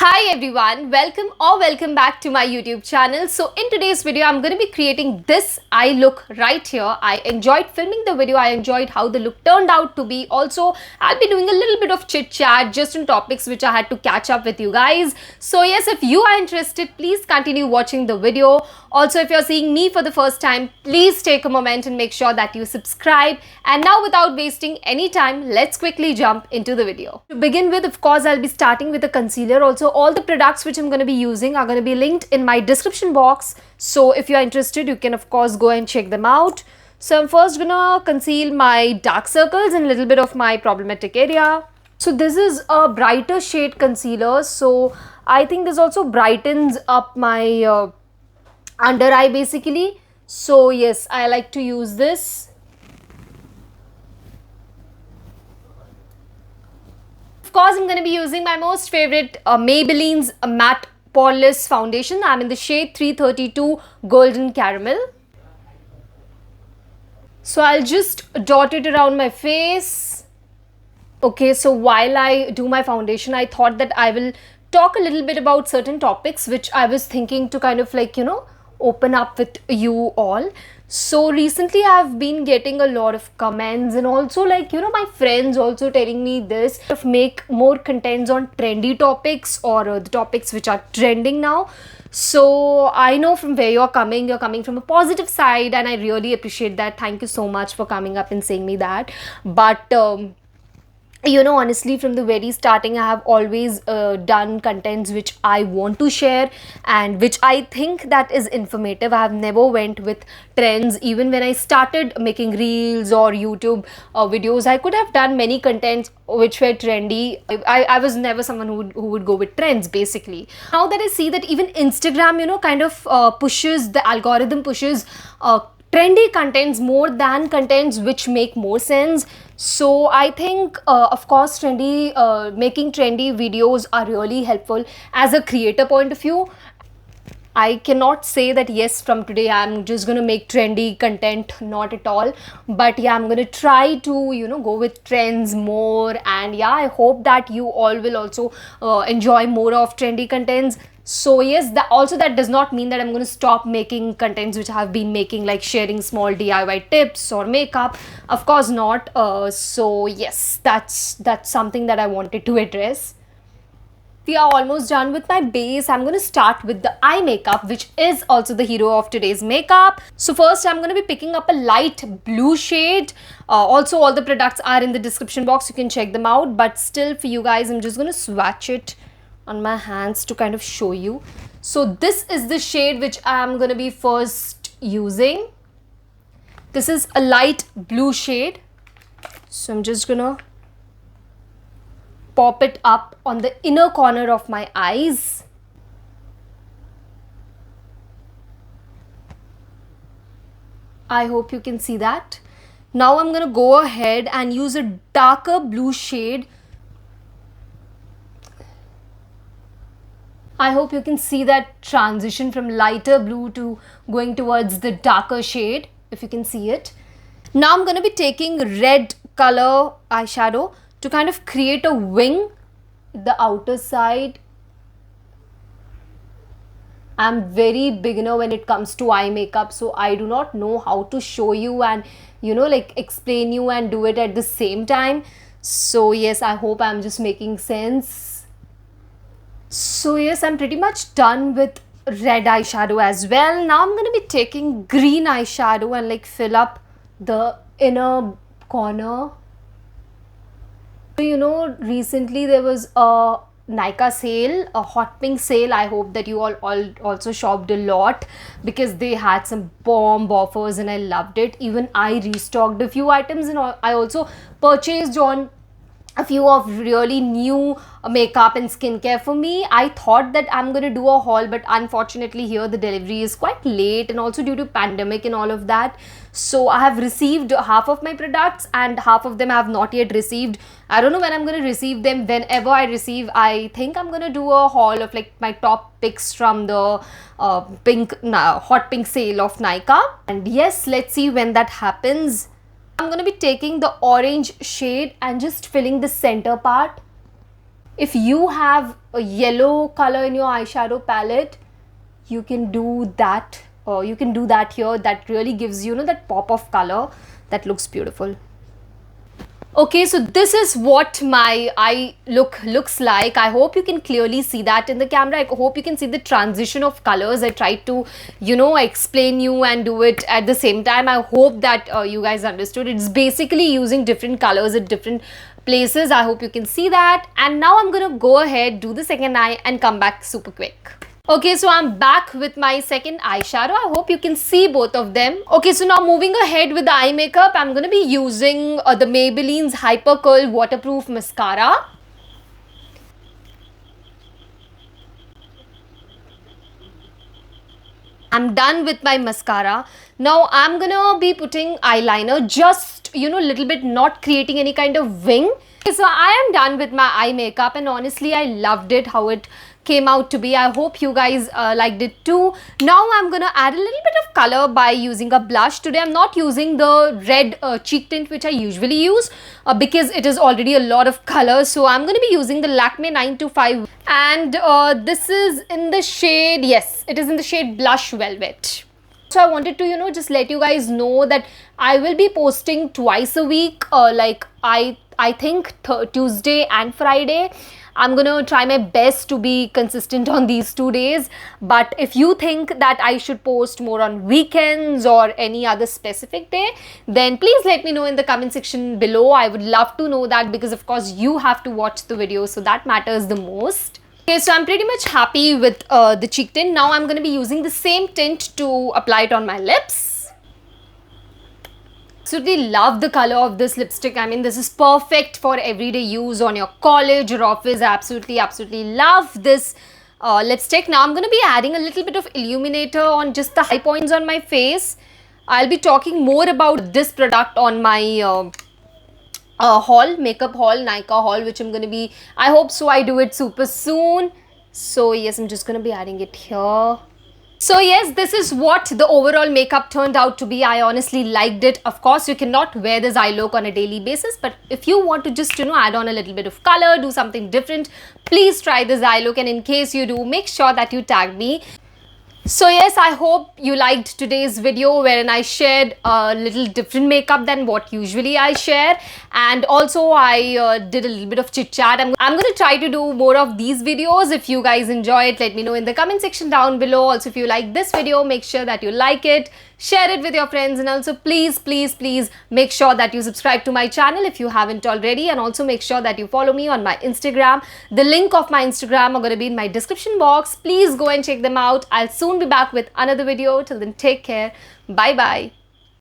Hi everyone, welcome back to my YouTube channel. So in today's video, I'm going to be creating this eye look right here. I enjoyed filming the video. I enjoyed how the look turned out to be. Also, I'll be doing a little bit of chit chat just on topics which I had to catch up with you guys. So yes, if you are interested, please continue watching the video. Also, if you're seeing me for the first time, please take a moment and make sure that you subscribe. And now without wasting any time, let's quickly jump into the video. To begin with, of course, I'll be starting with a concealer. Also, all the products which I'm going to be using are going to be linked in my description box. So if you're interested, you can of course go and check them out. So I'm first going to conceal my dark circles and a little bit of my problematic area. So this is a brighter shade concealer. So I think this also brightens up my under eye basically. So yes, I like to use this. Of course, I'm going to be using my most favorite Maybelline's Matte Poreless Foundation. I'm in the shade 332 Golden Caramel. So I'll just dot it around my face. Okay, so while I do my foundation, I thought that I will talk a little bit about certain topics which I was thinking to kind of open up with you all. So recently I've been getting a lot of comments and also my friends also telling me this, if make more contents on trendy topics or the topics which are trending now. So I know from where you're coming from a positive side, and I really appreciate that. Thank you so much for coming up and saying me that. But honestly, from the very starting, I have always done contents which I want to share and which I think that is informative. I have never went with trends. Even when I started making reels or YouTube videos, I could have done many contents which were trendy. I was never someone who would go with trends basically. Now that I see that even Instagram pushes, the algorithm pushes trendy contents more than contents which make more sense. So I think of course making trendy videos are really helpful as a creator point of view. I cannot say that yes, from today I'm just going to make trendy content, not at all. But yeah, I'm going to try to go with trends more. And yeah, I hope that you all will also enjoy more of trendy contents. So yes, that does not mean that I'm going to stop making contents which I have been making, like sharing small DIY tips or makeup. Of course not. So yes, that's something that I wanted to address. We are almost done with my base. I'm going to start with the eye makeup, which is also the hero of today's makeup. So first I'm going to be picking up a light blue shade. Also all the products are in the description box. You can check them out. But still for you guys, I'm just going to swatch it on my hands to kind of show you. So this is the shade which I'm going to be first using. This is a light blue shade. So I'm just going to pop it up on the inner corner of my eyes. I hope you can see that. Now I'm going to go ahead and use a darker blue shade. I hope you can see that transition from lighter blue to going towards the darker shade, if you can see it. Now I'm going to be taking red color eyeshadow to kind of create a wing at the outer side. I'm very beginner when it comes to eye makeup, so I do not know how to show you and explain you and do it at the same time. So yes, I hope I'm just making sense. So yes, I'm pretty much done with red eyeshadow as well. Now I'm going to be taking green eyeshadow and fill up the inner corner. So recently there was a Nykaa sale, a hot pink sale. I hope that you all also shopped a lot because they had some bomb offers and I loved it. Even I restocked a few items and I also purchased on a few of really new makeup and skincare for me. I thought that I'm going to do a haul, but unfortunately here the delivery is quite late and also due to pandemic and all of that. So I have received half of my products and half of them I have not yet received. I don't know when I'm going to receive them. Whenever I receive, I think I'm going to do a haul of my top picks from the hot pink sale of Nykaa. And yes, let's see when that happens. I'm going to be taking the orange shade and just filling the center part. If you have a yellow color in your eyeshadow palette, you can do that, or you can do that here. That really gives you know that pop of color that looks beautiful. Okay, so this is what my eye looks like. I hope you can clearly see that in the camera. I hope you can see the transition of colors. I tried to, you know, explain you and do it at the same time. I hope that you guys understood. It's basically using different colors at different places. I hope you can see that. And now I'm gonna go ahead, do the second eye and come back super quick. Okay, so I'm back with my second eyeshadow. I hope you can see both of them. Okay, so now moving ahead with the eye makeup, I'm going to be using the Maybelline's Hyper Curl Waterproof Mascara. I'm done with my mascara. Now I'm gonna be putting eyeliner, just you know, little bit, not creating any kind of wing. Okay, so I am done with my eye makeup, and honestly I loved it how it came out to be. I hope you guys liked it too. Now I'm gonna add a little bit of color by using a blush. Today I'm not using the red cheek tint which I usually use because it is already a lot of color. So I'm gonna be using the Lakme 925, and this is in the shade, yes, it is in the shade Blush Velvet. So I wanted to, you know, just let you guys know that I will be posting twice a week, like I think Tuesday and Friday. I'm gonna try my best to be consistent on these 2 days. But if you think that I should post more on weekends or any other specific day, then please let me know in the comment section below. I would love to know that, because of course you have to watch the video, so that matters the most. Okay, so I'm pretty much happy with the cheek tint. Now I'm going to be using the same tint to apply it on my lips. Absolutely love the color of this lipstick. I mean, this is perfect for everyday use on your college or office. I absolutely love this lipstick. Now I'm going to be adding a little bit of illuminator on just the high points on my face. I'll be talking more about this product on my haul, makeup haul, Nykaa haul, which I'm gonna be, I hope so, I do it super soon. So yes, I'm just gonna be adding it here. So yes, this is what the overall makeup turned out to be. I honestly liked it. Of course, you cannot wear this eye look on a daily basis, but if you want to just, you know, add on a little bit of color, do something different, please try this eye look. And in case you do, make sure that you tag me. So yes, I hope you liked today's video wherein I shared a little different makeup than what usually I share, and also I did a little bit of chit chat. I'm going to try to do more of these videos. If you guys enjoy it, let me know in the comment section down below. Also, if you like this video, make sure that you like it, share it with your friends, and also please make sure that you subscribe to my channel if you haven't already, and also make sure that you follow me on my Instagram. The link of my Instagram are going to be in my description box. Please go and check them out. I'll soon be back with another video. Till then, take care. Bye bye.